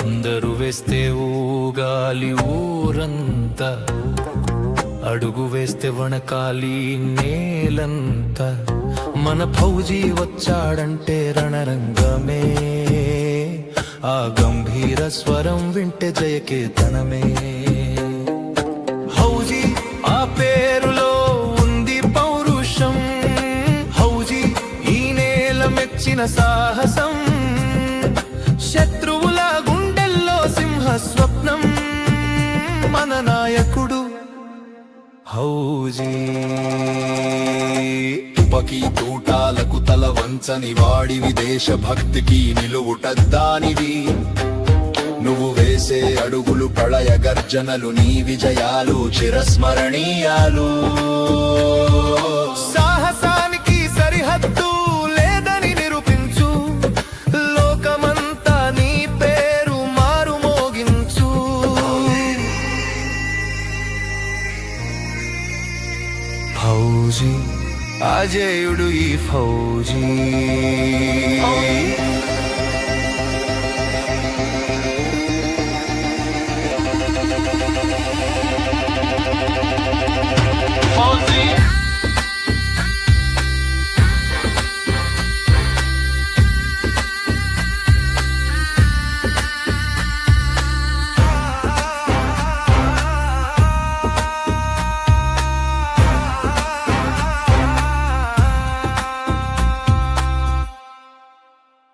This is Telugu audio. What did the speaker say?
అందరూ వేస్తే ఊగాలి ఊరంతా, అడుగు వేస్తే వణకాలి నేలంతా. మన ఫౌజీ వచ్చాడంటే రణరంగమే, ఆ గంభీర స్వరం వింటే జయకేతనమే. హౌజీ ఆ పేరులో ఉంది పౌరుషం, హౌజీ ఈ నేల మెచ్చిన సాహసం. శత్రువుల గుండెల్లో సింహ స్వప్నం, మన నాయకుడు హౌజీ. తుపకీ తూటాలకు తల వంచని వాడివి, దేశభక్తికి నిలువుటద్దానివి. నువ్వు వేసే అడుగులు ప్రళయ గర్జనలు, నీ విజయాలు చిరస్మరణీయాలు. సాహసానికి సరిహద్దు లేదని నిరూపించు, లోకమంతా నీ పేరు మారు మోగించు. ఫౌజీ అజేయుడు ఈ ఫౌజీ.